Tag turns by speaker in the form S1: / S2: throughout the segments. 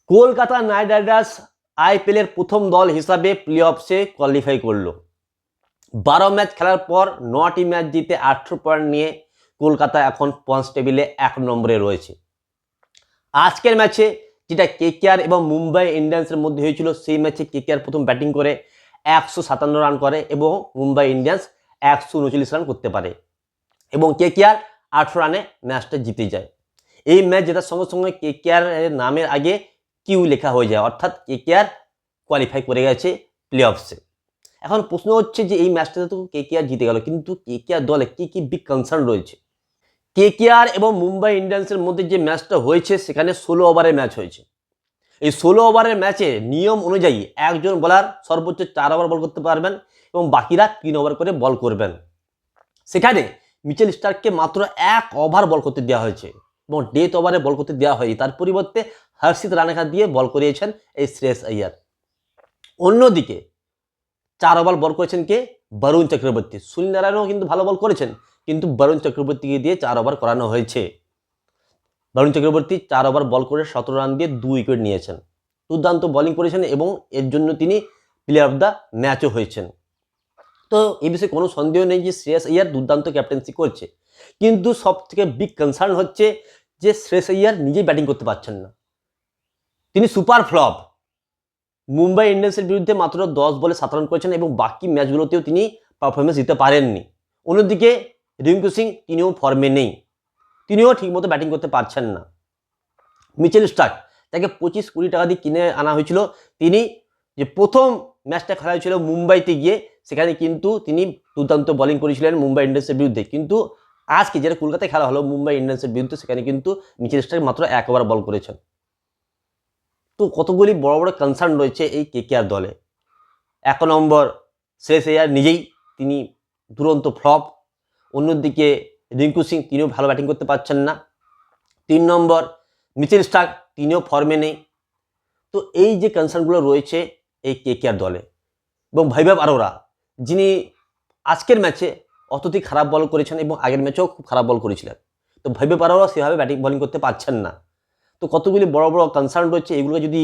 S1: Kolkata night Riders আইপিএলের প্রথম দল হিসাবে প্লে অফসে কোয়ালিফাই করলো। 12 ম্যাচ খেলার পর 9টি ম্যাচ জিতে 18 পয়েন্ট নিয়ে কলকাতা এখন পয়েন্টস টেবিলে 1 নম্বরে রয়েছে। আজকের ম্যাচে যেটা কেকেআর এবং মুম্বাই ইন্ডিয়ান্সের মধ্যে হয়েছিল, সেই ম্যাচে কেকেআর প্রথম ব্যাটিং করে 157 রান করে এবং মুম্বাই ইন্ডিয়ান্স 139 রান করতে পারে এবং কেকেআর 18 রানে ম্যাচটা জিতে যায়। এই ম্যাচ জেতার সঙ্গে সঙ্গে কেকেআর নামের আগে কিউ লেখা হয়ে যায়, অর্থাৎ কেকেআর কোয়ালিফাই করে গেছে প্লে অফসে। এখন প্রশ্ন হচ্ছে যে এই ম্যাচটাতে তো কেকেআর জিতে গেল, কিন্তু কেকেআর দলে কি কি বিগ কনসার্ন রয়েছে। কেকেআর এবং মুম্বাই ইন্ডিয়ান্সের মধ্যে যে ম্যাচটা হয়েছে সেখানে 16 ওভারের ম্যাচ হয়েছে। এই 16 ওভারের ম্যাচে নিয়ম অনুযায়ী একজন বোলার সর্বোচ্চ 4 ওভার বল করতে পারবেন এবং বাকিরা 3 ওভার করে বল করবেন। সেখানে মিচেল স্টার্ককে মাত্র 1 ওভার বল করতে দেওয়া হয়েছে এবং ডেথ ওভারে বল করতে দেওয়া হয়নি। তার পরিবর্তে হর্ষিত রানেখা দিয়ে বল করিয়েছেন এই শ্রেয়স আইয়ার। অন্যদিকে 4 ওভার বল করেছেন কে? বরুণ চক্রবর্তী। সুনীল নারায়ণও কিন্তু ভালো বল করেছেন, কিন্তু বরুণ চক্রবর্তীকে দিয়ে 4 ওভার করানো হয়েছে। বরুণ চক্রবর্তী 4 ওভার বল করে 17 রান দিয়ে 2 উইকেট নিয়েছেন। দুর্দান্ত বোলিং করেছেন এবং এর জন্য তিনি প্লেয়ার অফ দ্য ম্যাচও হয়েছেন। তো এই বিষয়ে কোনো সন্দেহ নেই যে শ্রেয়স আইয়ার দুর্দান্ত ক্যাপ্টেন্সি করছে, কিন্তু সব থেকে বিগ কনসার্ন হচ্ছে যে শ্রেয়স আইয়ার নিজেই ব্যাটিং করতে পারছেন না। তিনি সুপার ফ্লপ। মুম্বাই ইন্ডিয়ান্সের বিরুদ্ধে মাত্র 10 বলে 7 রান করেছেন এবং বাকি ম্যাচগুলোতেও তিনি পারফরমেন্স দিতে পারেননি। অন্যদিকে রিঙ্কু সিং তিনিও ফর্মে নেই, তিনিও ঠিকমতো ব্যাটিং করতে পারছেন না। মিচেল স্টার্ক, তাকে 25-20 টাকা দিয়ে কিনে আনা হয়েছিল। তিনি যে প্রথম ম্যাচটা খেলা হয়েছিল মুম্বাইতে গিয়ে, সেখানে কিন্তু তিনি দুর্দান্ত বোলিং করেছিলেন মুম্বাই ইন্ডিয়ান্সের বিরুদ্ধে, কিন্তু আজকে যেটা কলকাতায় খেলা হলো মুম্বাই ইন্ডিয়ান্সের বিরুদ্ধে, সেখানে কিন্তু মিচেল স্টার্ক মাত্র 1 ওভার বল করেছেন। তো কতগুলি বড় বড় কনসার্ন রয়েছে এই কেকেআর দলে। 1 নম্বর শ্রেয়স আইয়ার নিজেই, তিনি দুরন্ত ফ্লপ। অন্যদিকে রিঙ্কু সিং, তিনিও ভালো ব্যাটিং করতে পারছেন না। 3 নম্বর মিচেল স্টার্ক, তিনিও ফর্মে নেই। তো এই যে কনসার্নগুলো রয়েছে এই কেকেআর দলে, এবং বৈভব অরোরা, যিনি আজকের ম্যাচে অত্যধিক খারাপ বল করেছেন এবং আগের ম্যাচেও খুব খারাপ বল করেছিলেন, তো বৈভব অরোরা সেভাবে বোলিং করতে পারছেন না। তো কতগুলি বড় বড় কনসার্ন রয়েছে, এগুলোকে যদি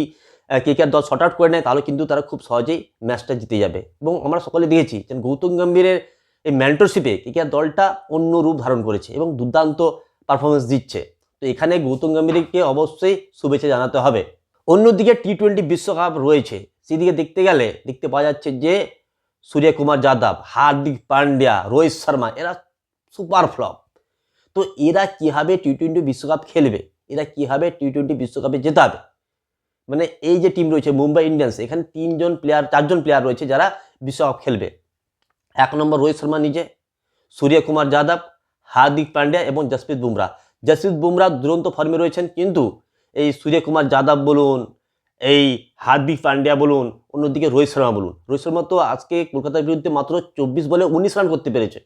S1: কেকেআর দল শর্ট আউট করে নেয় তাহলে কিন্তু তারা খুব সহজেই ম্যাচটা জিতে যাবে। এবং আমরা সকলে দেখেছি যে গৌতম গম্ভীরের এই মেন্টরশিপে কেকেআর দলটা অন্য রূপ ধারণ করেছে এবং দুর্দান্ত পারফরমেন্স দিচ্ছে। তো এখানে গৌতম গম্ভীরকে অবশ্যই শুভেচ্ছা জানাতে হবে। অন্যদিকে টি-20 বিশ্বকাপ রয়েছে, সেদিকে দেখতে পাওয়া যাচ্ছে যে সূর্যকুমার যাদব, হার্দিক পান্ডিয়া, রোহিত শর্মা, এরা সুপার ফ্লপ। তো এরা কীভাবে টি-20 বিশ্বকাপ খেলবে, এরা কীভাবে টি-20 বিশ্বকাপে জেতাবে? মানে এই যে টিম রয়েছে মুম্বাই ইন্ডিয়ান্স, এখানে 4জন প্লেয়ার রয়েছে যারা বিশ্বকাপ খেলবে। 1 নম্বর রোহিত শর্মা নিজে, সূর্যকুমার যাদব, হার্দিক পান্ডিয়া এবং জসপ্রীত বুমরা। জসপ্রীত বুমরা দুরন্ত ফর্মে রয়েছেন, কিন্তু এই সূর্যকুমার যাদব বলুন, এই হার্দিক পান্ডিয়া বলুন, অন্যদিকে রোহিত শর্মা বলুন। রোহিত শর্মা তো আজকে কলকাতার বিরুদ্ধে মাত্র 24 বলে 19 রান করতে পেরেছে,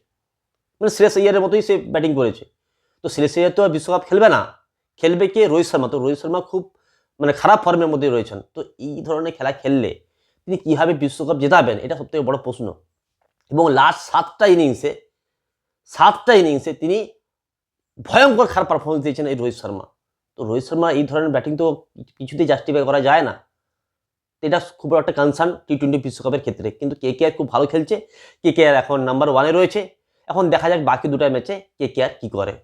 S1: মানে শ্রেয়স আইয়ারের মতোই সে ব্যাটিং করেছে। তো শ্রেয়স আইয়ার তো বিশ্বকাপ খেলবে না, খেলবে কে? রোহিত শর্মা। তো রোহিত শর্মা খুব খারাপ ফর্মের মধ্যে রয়েছেন। তো এই ধরনের খেলা খেললে তিনি কীভাবে বিশ্বকাপ জেতাবেন, এটা সবথেকে বড় প্রশ্ন। এবং লাস্ট 7টা ইনিংসে তিনি ভয়ঙ্কর খারাপ পারফরমেন্স দিয়েছেন এই রোহিত শর্মা। তো রোহিত শর্মা এই ধরনের ব্যাটিং তো কিছুতেই জাস্টিফাই করা যায় না। এটা খুব বড় একটা কনসার্ন টি-20 বিশ্বকাপের ক্ষেত্রে। কিন্তু কেকেআর খুব ভালো খেলছে, কেকেআর এখন নাম্বার 1-এ রয়েছে। এখন দেখা যাক বাকি 2টা ম্যাচে কেকেআর কী করে।